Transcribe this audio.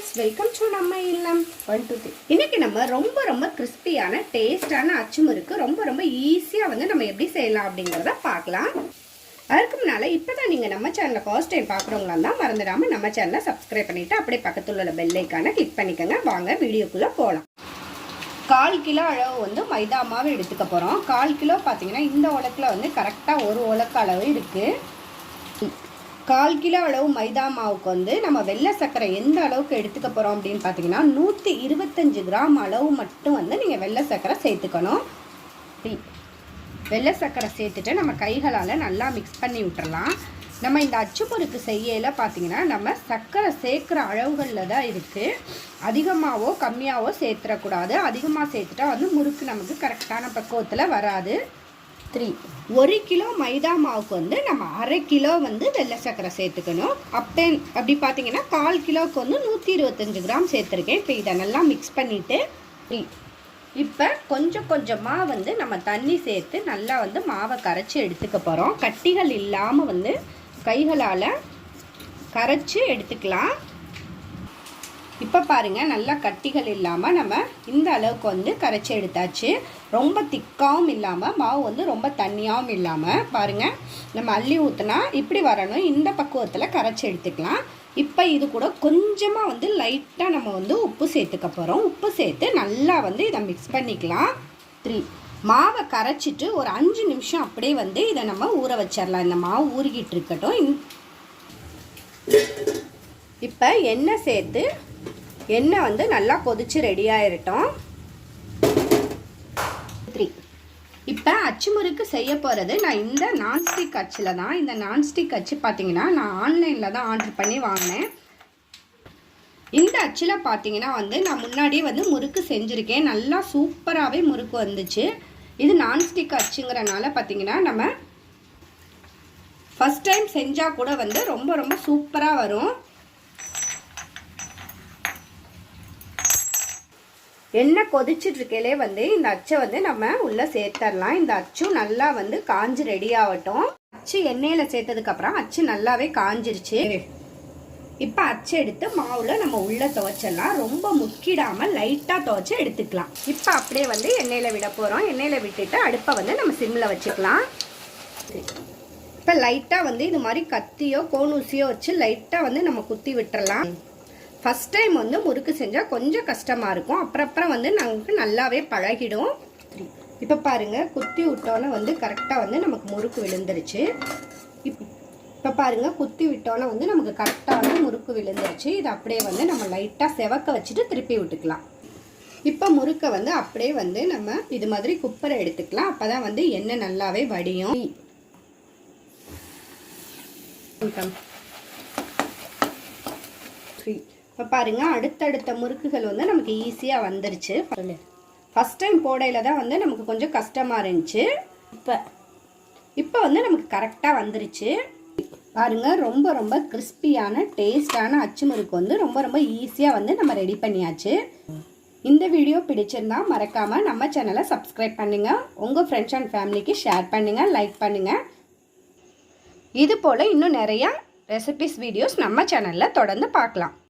Viewers, welcome to நம்ம இல்லம் 1 2 3. இன்னைக்கு நம்ம ரொம்ப கிறிஸ்பியான டேஸ்டான அச்சுமுறுக்கு ரொம்ப ஈஸியாக வந்து நம்ம எப்படி செய்யலாம் அப்படிங்கிறத பார்க்கலாம். அதுக்கு முன்னால் இப்போ தான் நீங்கள் நம்ம சேனலை ஃபர்ஸ்ட் டைம் பார்க்குறவங்களா இருந்தால் மறந்துடாமல் நம்ம சேனலை சப்ஸ்கிரைப் பண்ணிவிட்டு அப்படியே பக்கத்தில் உள்ள பெல் ஐக்கானை கிளிக் பண்ணிக்கோங்க. வாங்க வீடியோக்குள்ளே போகலாம். 1/4 கிலோ அளவு வந்து மைதா மாவு எடுத்துக்க போகிறோம். 1/4 கிலோ பார்த்தீங்கன்னா இந்த உலக்கில் வந்து கரெக்டாக ஒரு உலக்கு அளவு இருக்குது. 1/4 கிலோ அளவு மைதா மாவுக்கு வந்து நம்ம வெள்ளை சர்க்கரை எந்த அளவுக்கு எடுத்துக்க போகிறோம் அப்படின்னு பார்த்தீங்கன்னா 125 கிராம் அளவு மட்டும் வந்து நீங்கள் வெள்ளை சர்க்கரை சேர்த்துக்கணும். வெள்ளை சர்க்கரை சேர்த்துட்டு நம்ம கைகளால் நல்லா மிக்ஸ் பண்ணி விட்டுறலாம். நம்ம இந்த அச்சுமுறுக்கு செய்யல பார்த்தீங்கன்னா நம்ம சர்க்கரை சேர்க்குற அளவுகளில் தான் இருக்குது. அதிகமாகவோ கம்மியாகவோ சேர்த்துடக்கூடாது. அதிகமாக சேர்த்துட்டா வந்து முறுக்கு நமக்கு கரெக்டான பக்குவத்தில் வராது. 1 கிலோ மைதா மாவுக்கு வந்து நம்ம 1/2 கிலோ வந்து வெள்ளை சர்க்கரை சேர்த்துக்கணும். அப்படி பார்த்தீங்கன்னா 1/4 கிலோவுக்கு வந்து 125 கிராம் சேர்த்துருக்கேன். இப்போ இதை நல்லா மிக்ஸ் பண்ணிவிட்டு இப்போ கொஞ்சமாக வந்து நம்ம தண்ணி சேர்த்து நல்லா வந்து மாவை கரைச்சி எடுத்துக்க போகிறோம். கட்டிகள் இல்லாமல் வந்து கைகளால் கரைச்சி எடுத்துக்கலாம். இப்போ பாருங்கள், நல்லா கட்டிகள் இல்லாமல் நம்ம இந்த அளவுக்கு வந்து கரைச்சி எடுத்தாச்சு. ரொம்ப திக்காகவும் இல்லாமல் மாவு வந்து ரொம்ப தண்ணியாகவும் இல்லாமல் பாருங்கள், நம்ம அள்ளி ஊற்றினா இப்படி வரணும். இந்த பக்குவத்தில் கரைச்சி எடுத்துக்கலாம். இப்போ இது கூட கொஞ்சமாக வந்து லைட்டாக நம்ம வந்து உப்பு சேர்த்துக்க போகிறோம். உப்பு சேர்த்து நல்லா வந்து இதை மிக்ஸ் பண்ணிக்கலாம். மாவை கரைச்சிட்டு ஒரு 5 நிமிஷம் அப்படியே வந்து இதை நம்ம ஊற வச்சிடலாம். இந்த மாவு ஊறிக்கிட்டு இருக்கட்டும். இப்போ எண்ணெய் சேர்த்து எண்ணெய் வந்து நல்லா கொதிச்சு ரெடி ஆகிடட்டும். இப்போ அச்சுமுறுக்கு செய்ய போகிறது நான் இந்த நான்ஸ்டிக் அச்சில் தான். இந்த நான்ஸ்டிக் அச்சு பார்த்தீங்கன்னா நான் ஆன்லைனில் தான் ஆர்டர் பண்ணி வாங்கினேன். இந்த அச்சில் பார்த்தீங்கன்னா வந்து நான் முன்னாடியே வந்து முறுக்கு செஞ்சுருக்கேன். நல்லா சூப்பராகவே முறுக்கு வந்துச்சு. இது நான்ஸ்டிக் அச்சுங்கிறனால பார்த்தீங்கன்னா நம்ம ஃபஸ்ட் டைம் செஞ்சால் கூட வந்து ரொம்ப சூப்பராக வரும். எண்ணெய் கொதிச்சுட்டு இருக்கையிலே வந்து இந்த அச்சை வந்து நம்ம உள்ளே சேர்த்துடலாம். இந்த அச்சும் நல்லா வந்து காஞ்சி ரெடி ஆகட்டும். அச்சு எண்ணெயில் சேர்த்ததுக்கப்புறம் அச்சு நல்லாவே காஞ்சிருச்சு. இப்போ அச்சு எடுத்து மாவில் நம்ம உள்ளே துவைச்சிடலாம். ரொம்ப முக்கிடாமல் லைட்டாக துவைச்சி எடுத்துக்கலாம். இப்போ அப்படியே வந்து எண்ணெயில் விட போகிறோம். எண்ணெயில் விட்டுட்டு அடுப்பை வந்து நம்ம சிம்மில் வச்சுக்கலாம். இப்போ லைட்டாக வந்து இது மாதிரி கத்தியோ கோனூசியோ வச்சு லைட்டாக வந்து நம்ம குத்தி விட்டுறலாம். ஃபஸ்ட் டைம் வந்து முறுக்கு செஞ்சால் கொஞ்சம் கஷ்டமாக இருக்கும். அப்புறம் வந்து நமக்கு நல்லாவே பழகிடும். இப்போ பாருங்கள், குத்தி விட்டோன்னே வந்து கரெக்டாக வந்து நமக்கு முறுக்கு விழுந்துருச்சு. இப்போ பாருங்கள், குத்தி விட்டோன்னே வந்து நமக்கு கரெக்டாக வந்து முறுக்கு விழுந்துருச்சு. இது அப்படியே வந்து நம்ம லைட்டாக செவக்க வச்சுட்டு திருப்பி விட்டுக்கலாம். இப்போ முறுக்கை வந்து அப்படியே வந்து நம்ம இது மாதிரி குப்பரை எடுத்துக்கலாம். அப்போ தான் வந்து எண்ணெய் நல்லாவே வடியும். இப்போ பாருங்கள், அடுத்தடுத்த முறுக்குகள் வந்து நமக்கு ஈஸியாக வந்துருச்சு. ஃபஸ்ட் டைம் போடையில் தான் வந்து நமக்கு கொஞ்சம் கஷ்டமாக இருந்துச்சு. இப்போ வந்து நமக்கு கரெக்டாக வந்துருச்சு. பாருங்கள், ரொம்ப கிறிஸ்பியான டேஸ்டான அச்சு முறுக்கு வந்து ரொம்ப ஈஸியாக வந்து நம்ம ரெடி பண்ணியாச்சு. இந்த வீடியோ பிடிச்சிருந்தா மறக்காமல் நம்ம சேனலை சப்ஸ்கிரைப் பண்ணுங்கள். உங்கள் ஃப்ரெண்ட்ஸ் அண்ட் ஃபேமிலிக்கு ஷேர் பண்ணுங்கள், லைக் பண்ணுங்கள். இது போல் இன்னும் நிறையா ரெசிபிஸ் வீடியோஸ் நம்ம சேனலில் தொடர்ந்து பார்க்கலாம்.